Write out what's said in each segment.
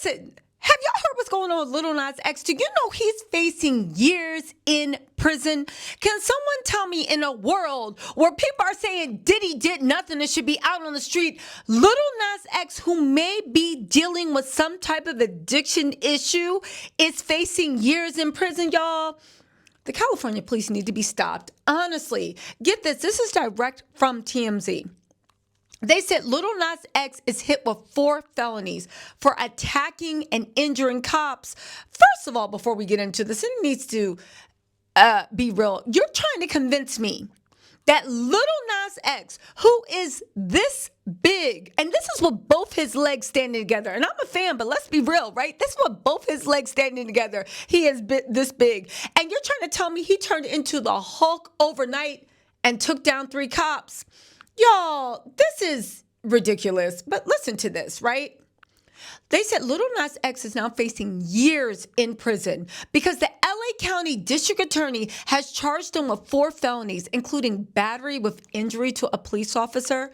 Listen, have y'all heard what's going on with Little Nas X? Do you know he's facing years in prison? Can someone tell me, in a world where people are saying Diddy did nothing and should be out on the street, Little Nas X, who may be dealing with some type of addiction issue, is facing years in prison, y'all? The California police need to be stopped. Honestly, get this. This is direct from TMZ. They said Little Nas X is hit with 4 felonies for attacking and injuring cops. First of all, before we get into this, it needs to be real. You're trying to convince me that Little Nas X, who is this big, and this is with both his legs standing together, and I'm a fan, but let's be real, right? This is with both his legs standing together. He is this big. And you're trying to tell me he turned into the Hulk overnight and took down 3 cops. Y'all, this is ridiculous. But listen to this, right? They said Little Nas X is now facing years in prison because the LA County District Attorney has charged him with 4 felonies, including battery with injury to a police officer.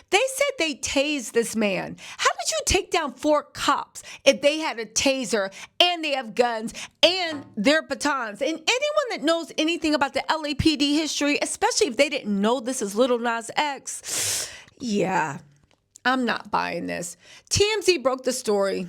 They said they tased this man. How did you take down 4 cops if they had a taser and they have guns and their batons? And anyone that knows anything about the LAPD history, especially if they didn't know this is Little Nas X, yeah. I'm not buying this. TMZ broke the story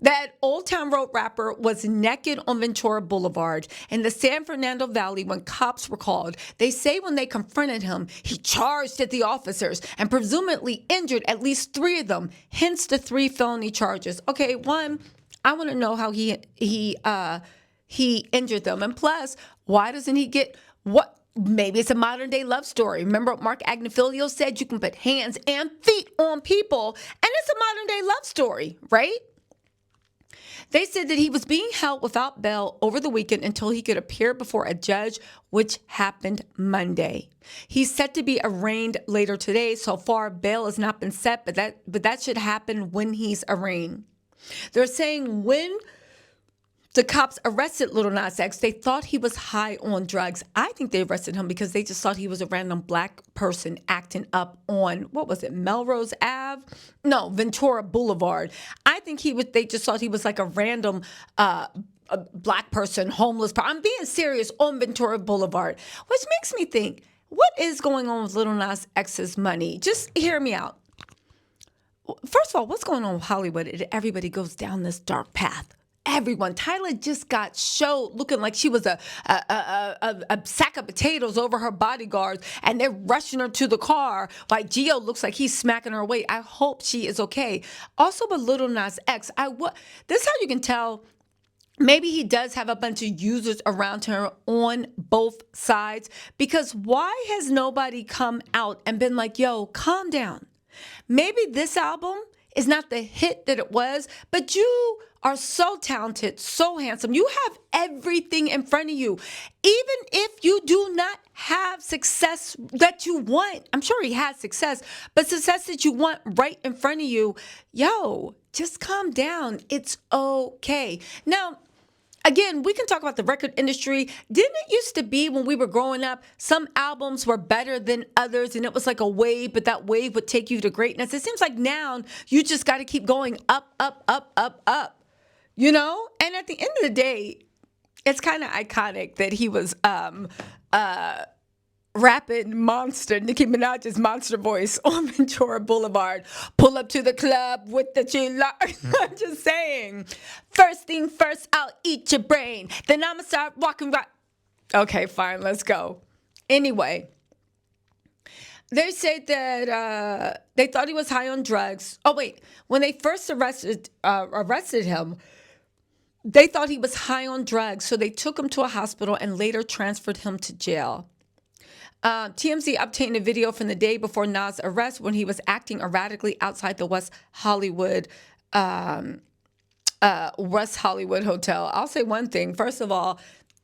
that Old Town Road rapper was naked on Ventura Boulevard in the San Fernando Valley when cops were called. They say when they confronted him, he charged at the officers and presumably injured at least 3 of them, hence the 3 felony charges. Okay, one, I want to know how he injured them. And plus, why doesn't he get what? Maybe it's a modern day love story. Remember what Mark Agnifilio said? You can put hands and feet on people, and it's a modern day love story, right? They said that he was being held without bail over the weekend until he could appear before a judge, which happened Monday. He's set to be arraigned later today. So far, bail has not been set, but that should happen when he's arraigned. They're saying when the cops arrested Little Nas X, they thought he was high on drugs. I think they arrested him because they just thought he was a random black person acting up on, what was it, Melrose Ave? No, Ventura Boulevard. I think they just thought he was like a random a black person, homeless person. I'm being serious, on Ventura Boulevard, which makes me think, what is going on with Little Nas X's money? Just hear me out. First of all, what's going on with Hollywood? Everybody goes down this dark path. Everyone. Tyler just got showed looking like she was a sack of potatoes over her bodyguards, and they're rushing her to the car. Like Gio looks like he's smacking her away. I hope she is okay. Also with Little Nas X, this is how you can tell. Maybe he does have a bunch of users around him on both sides, because why has nobody come out and been like, yo, calm down? Maybe this album is not the hit that it was, but you are so talented, so handsome. You have everything in front of you. Even if you do not have success that you want, I'm sure he has success, but success that you want right in front of you, yo, just calm down. It's okay. Now, again, we can talk about the record industry. Didn't it used to be when we were growing up, some albums were better than others and it was like a wave, but that wave would take you to greatness? It seems like now you just got to keep going up, up, up, up, up, you know? And at the end of the day, it's kind of iconic that he was rapping Monster, Nicki Minaj's Monster voice on Ventura Boulevard. Pull up to the club with the chila. I'm just saying. First thing first, I'll eat your brain. Then I'ma start walking right. Okay, fine, let's go. Anyway, they said that they thought he was high on drugs. Oh, wait. When they first arrested him, they thought he was high on drugs, so they took him to a hospital and later transferred him to jail. TMZ obtained a video from the day before Nas' arrest when he was acting erratically outside the West Hollywood Hotel. I'll say one thing. First of all,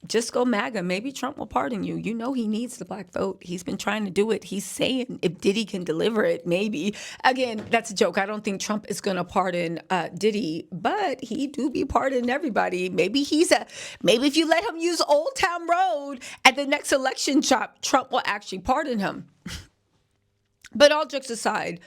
just go MAGA. Maybe Trump will pardon you. You know he needs the black vote. He's been trying to do it. He's saying if Diddy can deliver it, maybe. Again, that's a joke. I don't think Trump is going to pardon Diddy, but he do be pardoning everybody. Maybe if you let him use Old Town Road at the next election, Trump will actually pardon him. But all jokes aside,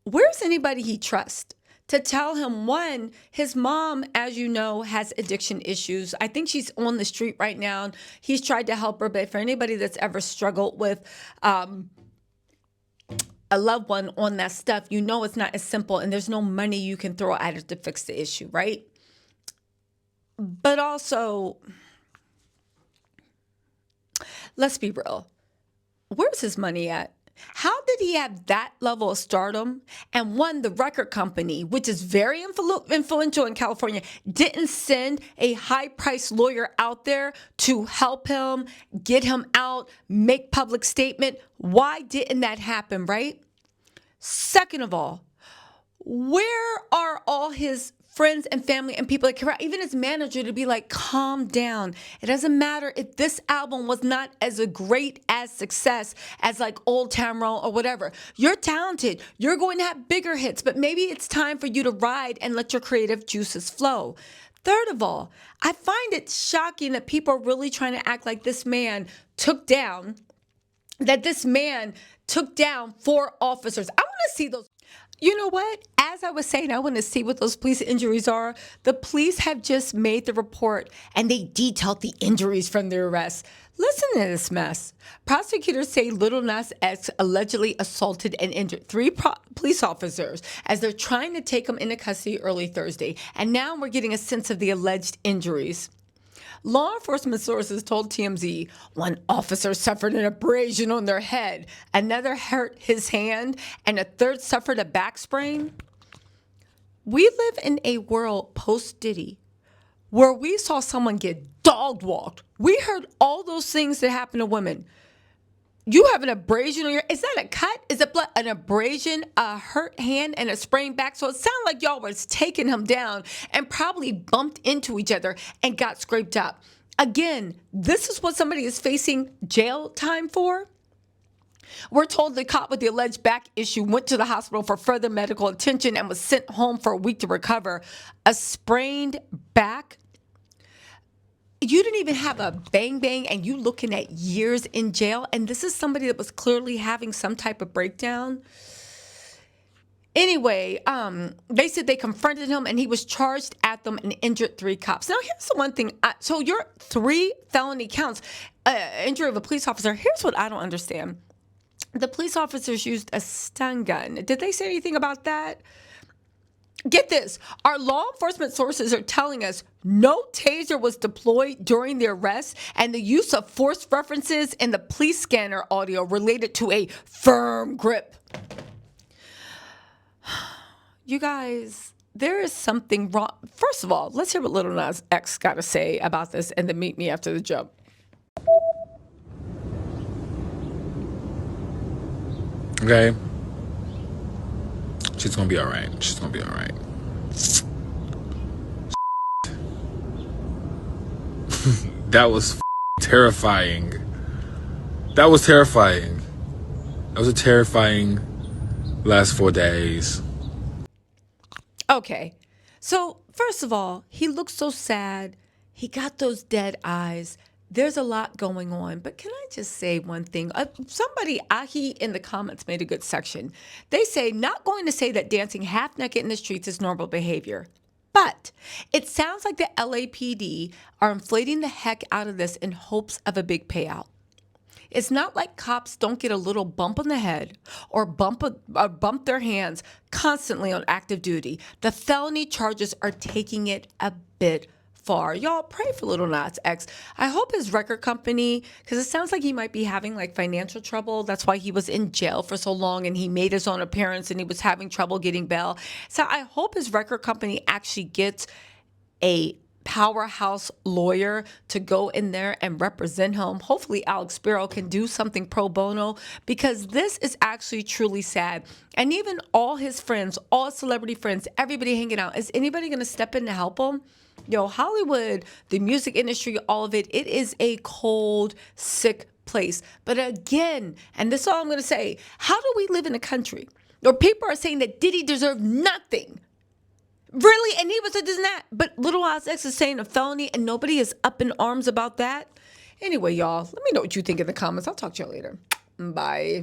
where's anybody he trusts to tell him, one, his mom, as you know, has addiction issues. I think she's on the street right now. He's tried to help her, but for anybody that's ever struggled with a loved one on that stuff, you know it's not as simple, and there's no money you can throw at it to fix the issue, right? But also, let's be real. Where's his money at? How did he have that level of stardom? And one, the record company, which is very influential in California, didn't send a high-priced lawyer out there to help him, get him out, make public statement. Why didn't that happen, right? Second of all, where are all his friends and family and people that care, even his manager, to be like, calm down. It doesn't matter if this album was not as a great as success as like Old Town Road or whatever. You're talented. You're going to have bigger hits, but maybe it's time for you to ride and let your creative juices flow. Third of all, I find it shocking that people are really trying to act like this man took down 4 officers. I want to see those. You know what? As I was saying, I want to see what those police injuries are. The police have just made the report and they detailed the injuries from the arrest. Listen to this mess. Prosecutors say Little Nas X allegedly assaulted and injured 3 police officers as they're trying to take him into custody early Thursday. And now we're getting a sense of the alleged injuries. Law enforcement sources told TMZ one officer suffered an abrasion on their head, another hurt his hand, and a third suffered a back sprain. We live in a world post-Diddy where we saw someone get dog walked. We heard all those things that happen to women. You have an abrasion on your, is that a cut? Is it blood? An abrasion, a hurt hand, and a sprained back? So it sounded like y'all was taking him down and probably bumped into each other and got scraped up. Again, this is what somebody is facing jail time for. We're told the cop with the alleged back issue went to the hospital for further medical attention and was sent home for a week to recover. A sprained back? You didn't even have a bang and you looking at years in jail, and this is somebody that was clearly having some type of breakdown. Anyway, they said they confronted him and he was charged at them and injured 3 cops. Now, here's the one thing. So your 3 felony counts, injury of a police officer. Here's what I don't understand. The police officers used a stun gun. Did they say anything about that? Get this. Our law enforcement sources are telling us no taser was deployed during the arrest, and the use of force references in the police scanner audio related to a firm grip. You guys, there is something wrong. First of all, let's hear what Little Nas X got to say about this, and then meet me after the jump. Okay. She's gonna be all right. She's gonna be all right. That was terrifying. That was terrifying. That was a terrifying last 4 days. Okay. So, first of all, he looks so sad. He got those dead eyes. There's a lot going on, but can I just say one thing? Somebody, Ahi, in the comments made a good section. They say, not going to say that dancing half naked in the streets is normal behavior, but it sounds like the LAPD are inflating the heck out of this in hopes of a big payout. It's not like cops don't get a little bump on the head or bump their hands constantly on active duty. The felony charges are taking it a bit far. Y'all pray for Little Nas X. I hope his record company, because it sounds like he might be having like financial trouble. That's why he was in jail for so long and he made his own appearance and he was having trouble getting bail. So I hope his record company actually gets a powerhouse lawyer to go in there and represent him. Hopefully Alex Spiro can do something pro bono, because this is actually truly sad. And even all his friends, all his celebrity friends, everybody hanging out, is anybody going to step in to help him? Yo, Hollywood, the music industry, all of it, it is a cold, sick place. But again, and this is all I'm going to say, how do we live in a country where people are saying that Diddy deserved nothing? Really? And he was a this and that. But Little Nas X is saying a felony and nobody is up in arms about that? Anyway, y'all, let me know what you think in the comments. I'll talk to you later. Bye.